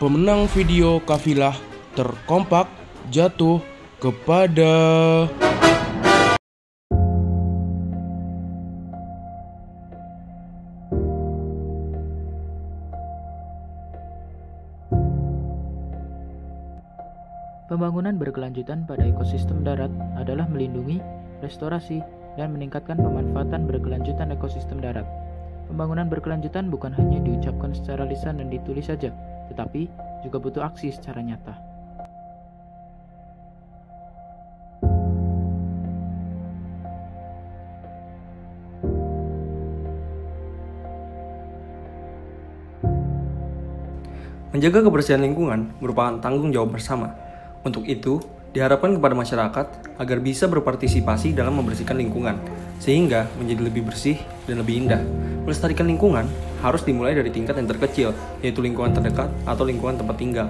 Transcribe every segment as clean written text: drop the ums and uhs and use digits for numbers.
pemenang video kafilah terkompak jatuh kepada Pembangunan berkelanjutan pada ekosistem darat adalah melindungi, restorasi, dan meningkatkan pemanfaatan berkelanjutan ekosistem darat. Pembangunan berkelanjutan bukan hanya diucapkan secara lisan dan ditulis saja, tetapi juga butuh aksi secara nyata. Menjaga kebersihan lingkungan merupakan tanggung jawab bersama. Untuk itu, diharapkan kepada masyarakat agar bisa berpartisipasi dalam membersihkan lingkungan, sehingga menjadi lebih bersih dan lebih indah. Melestarikan lingkungan harus dimulai dari tingkat yang terkecil, yaitu lingkungan terdekat atau lingkungan tempat tinggal.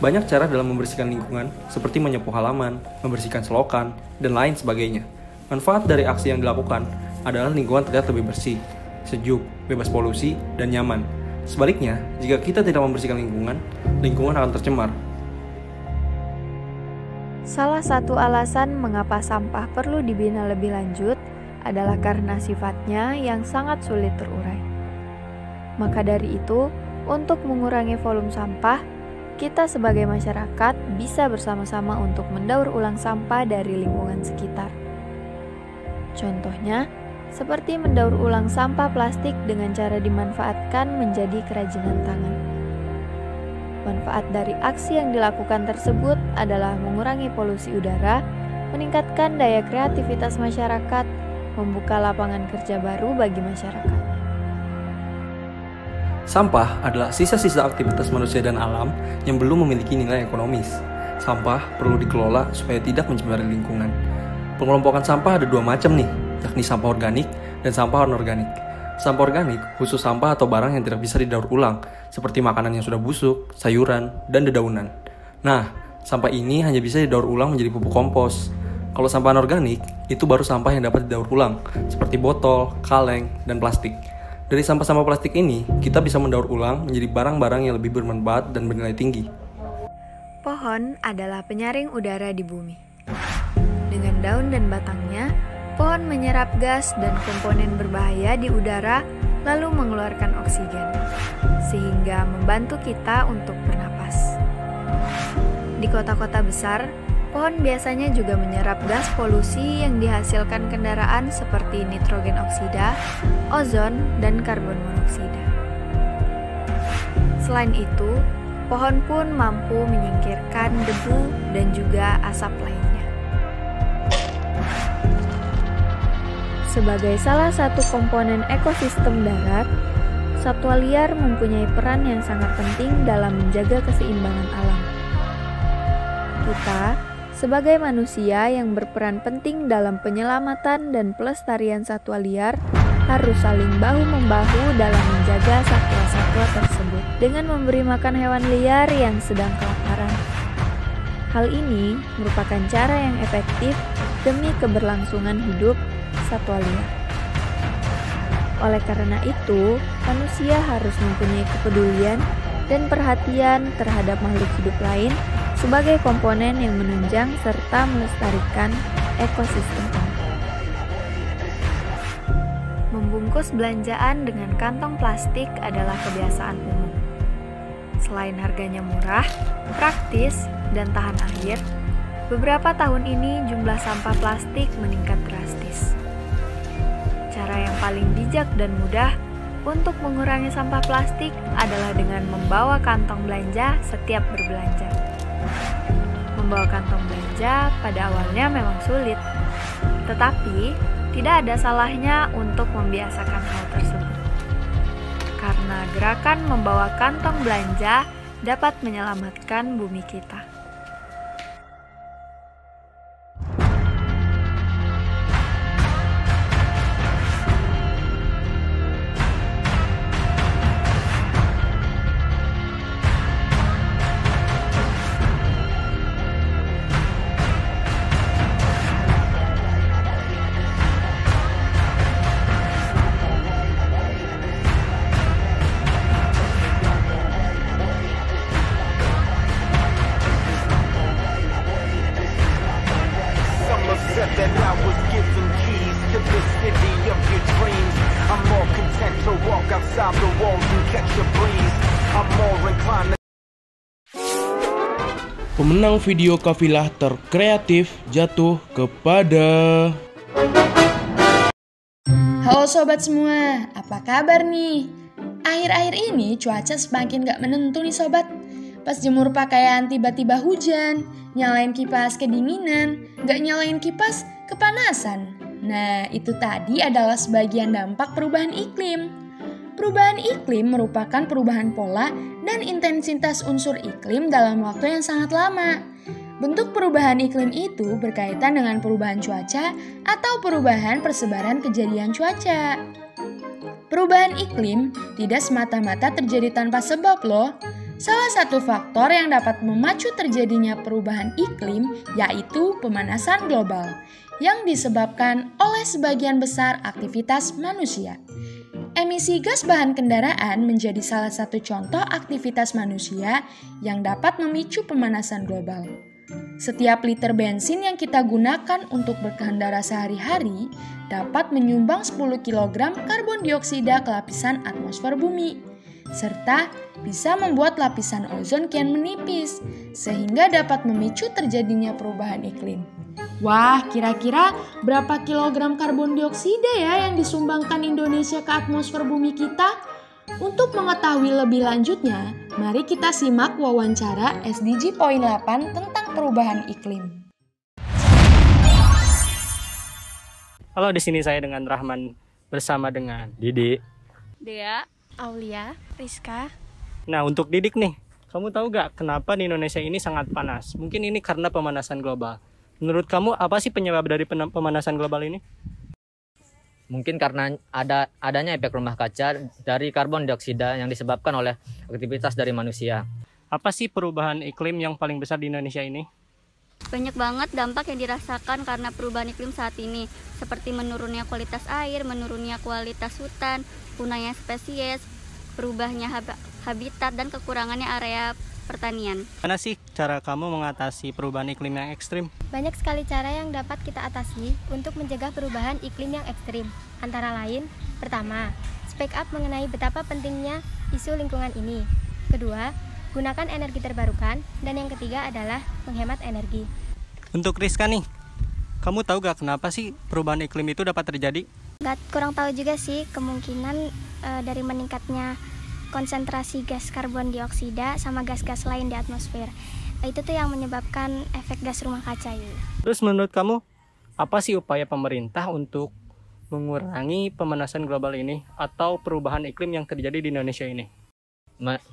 Banyak cara dalam membersihkan lingkungan, seperti menyapu halaman, membersihkan selokan, dan lain sebagainya. Manfaat dari aksi yang dilakukan adalah lingkungan terlihat lebih bersih, sejuk, bebas polusi, dan nyaman. Sebaliknya, jika kita tidak membersihkan lingkungan, lingkungan akan tercemar. Salah satu alasan mengapa sampah perlu dibina lebih lanjut adalah karena sifatnya yang sangat sulit terurai. Maka dari itu, untuk mengurangi volume sampah, kita sebagai masyarakat bisa bersama-sama untuk mendaur ulang sampah dari lingkungan sekitar. Contohnya, seperti mendaur ulang sampah plastik dengan cara dimanfaatkan menjadi kerajinan tangan. Manfaat dari aksi yang dilakukan tersebut adalah mengurangi polusi udara, meningkatkan daya kreativitas masyarakat, membuka lapangan kerja baru bagi masyarakat. Sampah adalah sisa-sisa aktivitas manusia dan alam yang belum memiliki nilai ekonomis. Sampah perlu dikelola supaya tidak mencemari lingkungan. Pengelompokan sampah ada dua macam nih, yakni sampah organik dan sampah anorganik. Sampah organik khusus sampah atau barang yang tidak bisa didaur ulang, seperti makanan yang sudah busuk, sayuran, dan dedaunan. Nah, sampah ini hanya bisa didaur ulang menjadi pupuk kompos. Kalau sampah anorganik, itu baru sampah yang dapat didaur ulang, seperti botol, kaleng, dan plastik. Dari sampah-sampah plastik ini, kita bisa mendaur ulang menjadi barang-barang yang lebih bermanfaat dan bernilai tinggi. Pohon adalah penyaring udara di bumi. Dengan daun dan batangnya, pohon menyerap gas dan komponen berbahaya di udara lalu mengeluarkan oksigen, sehingga membantu kita untuk bernapas. Di kota-kota besar, pohon biasanya juga menyerap gas polusi yang dihasilkan kendaraan seperti nitrogen oksida, ozon, dan karbon monoksida. Selain itu, pohon pun mampu menyingkirkan debu dan juga asap lainnya. Sebagai salah satu komponen ekosistem darat, satwa liar mempunyai peran yang sangat penting dalam menjaga keseimbangan alam. Kita, sebagai manusia yang berperan penting dalam penyelamatan dan pelestarian satwa liar, harus saling bahu-membahu dalam menjaga satwa-satwa tersebut dengan memberi makan hewan liar yang sedang kelaparan. Hal ini merupakan cara yang efektif demi keberlangsungan hidup satwa liar. Oleh karena itu, manusia harus mempunyai kepedulian dan perhatian terhadap makhluk hidup lain sebagai komponen yang menunjang serta melestarikan ekosistem. Membungkus belanjaan dengan kantong plastik adalah kebiasaan umum. Selain harganya murah, praktis, dan tahan air, beberapa tahun ini jumlah sampah plastik meningkat drastis. Cara yang paling bijak dan mudah untuk mengurangi sampah plastik adalah dengan membawa kantong belanja setiap berbelanja. Membawa kantong belanja pada awalnya memang sulit, tetapi tidak ada salahnya untuk membiasakan hal tersebut. Karena gerakan membawa kantong belanja dapat menyelamatkan bumi kita. Pemenang video kafilah terkreatif jatuh kepada... Halo sobat semua, apa kabar nih? Akhir-akhir ini cuaca semakin gak menentu nih sobat. Pas jemur pakaian tiba-tiba hujan, nyalain kipas kedinginan, gak nyalain kipas kepanasan. Nah, itu tadi adalah sebagian dampak perubahan iklim. Perubahan iklim merupakan perubahan pola dan intensitas unsur iklim dalam waktu yang sangat lama. Bentuk perubahan iklim itu berkaitan dengan perubahan cuaca atau perubahan persebaran kejadian cuaca. Perubahan iklim tidak semata-mata terjadi tanpa sebab loh. Salah satu faktor yang dapat memacu terjadinya perubahan iklim yaitu pemanasan global yang disebabkan oleh sebagian besar aktivitas manusia. Emisi gas bahan kendaraan menjadi salah satu contoh aktivitas manusia yang dapat memicu pemanasan global. Setiap liter bensin yang kita gunakan untuk berkendara sehari-hari dapat menyumbang 10 kg karbon dioksida ke lapisan atmosfer bumi, serta bisa membuat lapisan ozon kian menipis, sehingga dapat memicu terjadinya perubahan iklim. Wah, kira-kira berapa kilogram karbon dioksida ya yang disumbangkan Indonesia ke atmosfer bumi kita? Untuk mengetahui lebih lanjutnya, mari kita simak wawancara SDG Poin 8 tentang perubahan iklim. Halo, di sini saya dengan Rahman bersama dengan Didi, Dea, Aulia, Rizka. Nah, untuk Didik nih, kamu tahu gak kenapa di Indonesia ini sangat panas? Mungkin ini karena pemanasan global. Menurut kamu apa sih penyebab dari pemanasan global ini? Mungkin karena adanya efek rumah kaca dari karbon dioksida yang disebabkan oleh aktivitas dari manusia. Apa sih perubahan iklim yang paling besar di Indonesia ini? Banyak banget dampak yang dirasakan karena perubahan iklim saat ini, seperti menurunnya kualitas air, menurunnya kualitas hutan, punahnya spesies, berubahnya habitat, dan kekurangannya area pertanian. Mana sih cara kamu mengatasi perubahan iklim yang ekstrim? Banyak sekali cara yang dapat kita atasi untuk mencegah perubahan iklim yang ekstrim. Antara lain, pertama, speak up mengenai betapa pentingnya isu lingkungan ini. Kedua, gunakan energi terbarukan. Dan yang ketiga adalah menghemat energi. Untuk Rizka nih, kamu tahu gak kenapa sih perubahan iklim itu dapat terjadi? Kurang tahu juga sih, kemungkinan dari meningkatnya konsentrasi gas karbon dioksida sama gas-gas lain di atmosfer. Itu tuh yang menyebabkan efek gas rumah kaca ya. Terus menurut kamu, apa sih upaya pemerintah untuk mengurangi pemanasan global ini atau perubahan iklim yang terjadi di Indonesia ini?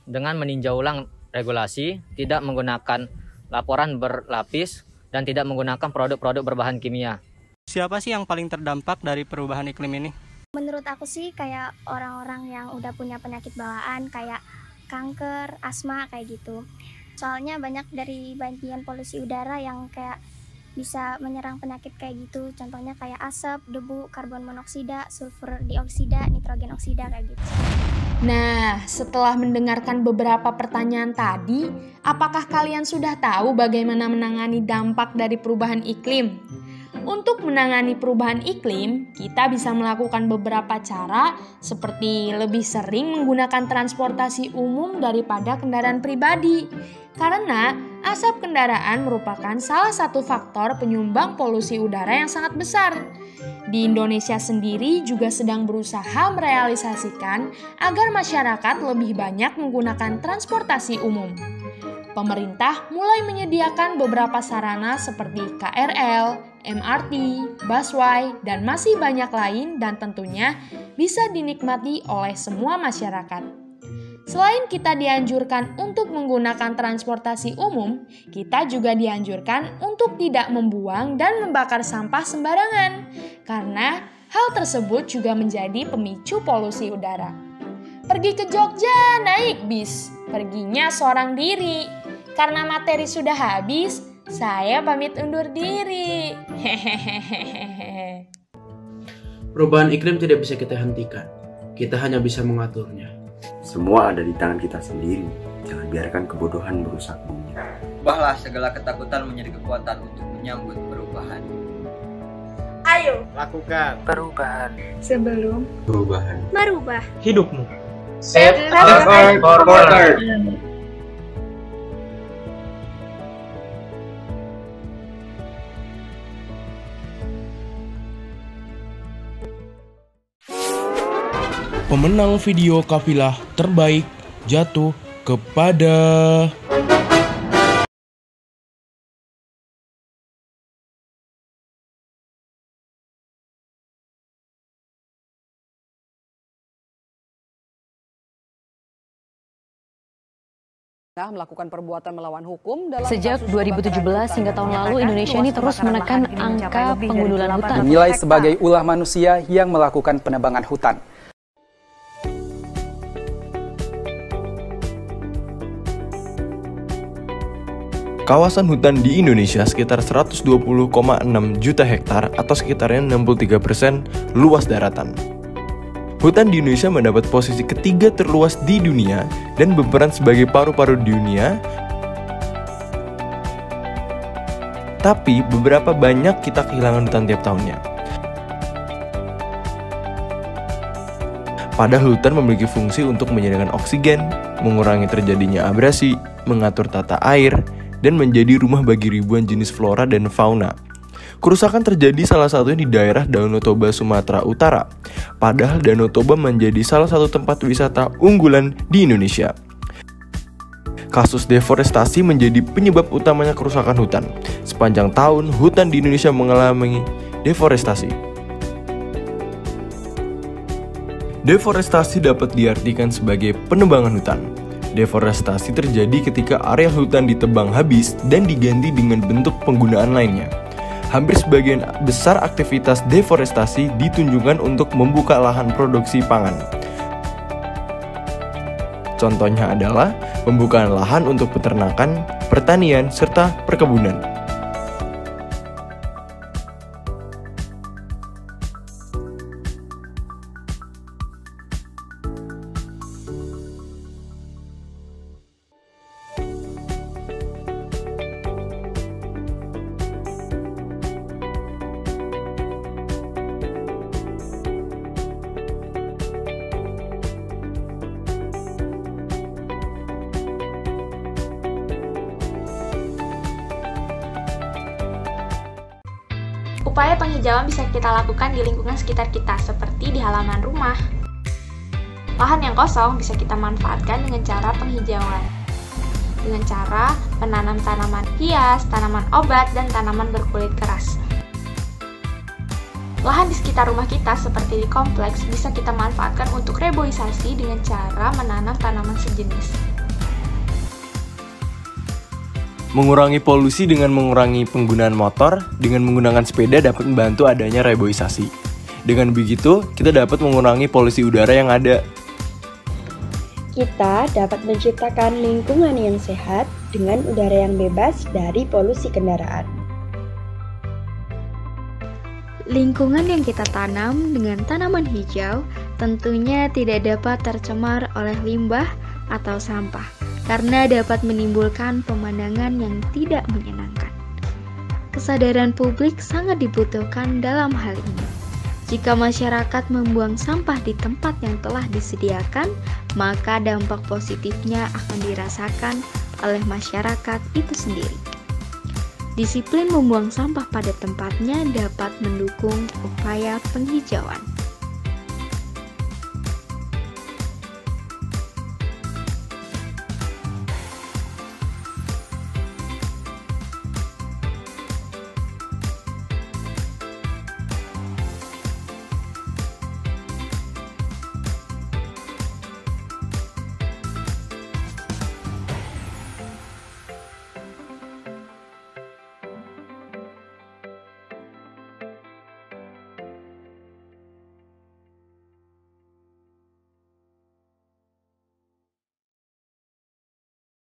Dengan meninjau ulang regulasi, tidak menggunakan laporan berlapis, dan tidak menggunakan produk-produk berbahan kimia. Siapa sih yang paling terdampak dari perubahan iklim ini? Menurut aku sih kayak orang-orang yang udah punya penyakit bawaan kayak kanker, asma kayak gitu. Soalnya banyak dari bagian polusi udara yang kayak bisa menyerang penyakit kayak gitu. Contohnya kayak asap, debu, karbon monoksida, sulfur dioksida, nitrogen oksida kayak gitu. Nah, setelah mendengarkan beberapa pertanyaan tadi, apakah kalian sudah tahu bagaimana menangani dampak dari perubahan iklim? Untuk menangani perubahan iklim, kita bisa melakukan beberapa cara seperti lebih sering menggunakan transportasi umum daripada kendaraan pribadi. Karena asap kendaraan merupakan salah satu faktor penyumbang polusi udara yang sangat besar. Di Indonesia sendiri juga sedang berusaha merealisasikan agar masyarakat lebih banyak menggunakan transportasi umum. Pemerintah mulai menyediakan beberapa sarana seperti KRL, MRT, busway, dan masih banyak lain dan tentunya bisa dinikmati oleh semua masyarakat. Selain kita dianjurkan untuk menggunakan transportasi umum, kita juga dianjurkan untuk tidak membuang dan membakar sampah sembarangan, karena hal tersebut juga menjadi pemicu polusi udara. Pergi ke Jogja naik bis, perginya seorang diri. Karena materi sudah habis, saya pamit undur diri. Perubahan iklim tidak bisa kita hentikan. Kita hanya bisa mengaturnya. Semua ada di tangan kita sendiri. Jangan biarkan kebodohan merusak bumi. Ubahlah segala ketakutan menjadi kekuatan untuk menyambut perubahan. Ayo, lakukan perubahan sebelum perubahan merubah hidupmu. Save Earth for Water. Pemenang video kafilah terbaik jatuh kepada melakukan perbuatan melawan hukum dalam Sejak 2017 hingga tahun lalu, Indonesia ini terus menekan angka pengundulan hutan. Dinilai sebagai ulah manusia yang melakukan penebangan hutan. Kawasan hutan di Indonesia sekitar 120,6 juta hektar atau sekitarnya 63% luas daratan. Hutan di Indonesia mendapat posisi ketiga terluas di dunia dan berperan sebagai paru-paru dunia. Tapi beberapa banyak kita kehilangan hutan tiap tahunnya. Padahal hutan memiliki fungsi untuk menyediakan oksigen, mengurangi terjadinya abrasi, mengatur tata air, dan menjadi rumah bagi ribuan jenis flora dan fauna. Kerusakan terjadi salah satunya di daerah Danau Toba, Sumatera Utara. Padahal Danau Toba menjadi salah satu tempat wisata unggulan di Indonesia. Kasus deforestasi menjadi penyebab utamanya kerusakan hutan. Sepanjang tahun, hutan di Indonesia mengalami deforestasi. Deforestasi dapat diartikan sebagai penebangan hutan. Deforestasi terjadi ketika area hutan ditebang habis dan diganti dengan bentuk penggunaan lainnya. Hampir sebagian besar aktivitas deforestasi ditunjukkan untuk membuka lahan produksi pangan. Contohnya adalah pembukaan lahan untuk peternakan, pertanian, serta perkebunan. Upaya penghijauan bisa kita lakukan di lingkungan sekitar kita, seperti di halaman rumah. Lahan yang kosong bisa kita manfaatkan dengan cara penghijauan. Dengan cara menanam tanaman hias, tanaman obat, dan tanaman berkulit keras. Lahan di sekitar rumah kita, seperti di kompleks, bisa kita manfaatkan untuk reboisasi dengan cara menanam tanaman sejenis. Mengurangi polusi dengan mengurangi penggunaan motor, dengan menggunakan sepeda dapat membantu adanya reboisasi. Dengan begitu, kita dapat mengurangi polusi udara yang ada. Kita dapat menciptakan lingkungan yang sehat dengan udara yang bebas dari polusi kendaraan. Lingkungan yang kita tanam dengan tanaman hijau tentunya tidak dapat tercemar oleh limbah atau sampah, karena dapat menimbulkan pemandangan yang tidak menyenangkan. Kesadaran publik sangat dibutuhkan dalam hal ini. Jika masyarakat membuang sampah di tempat yang telah disediakan, maka dampak positifnya akan dirasakan oleh masyarakat itu sendiri. Disiplin membuang sampah pada tempatnya dapat mendukung upaya penghijauan.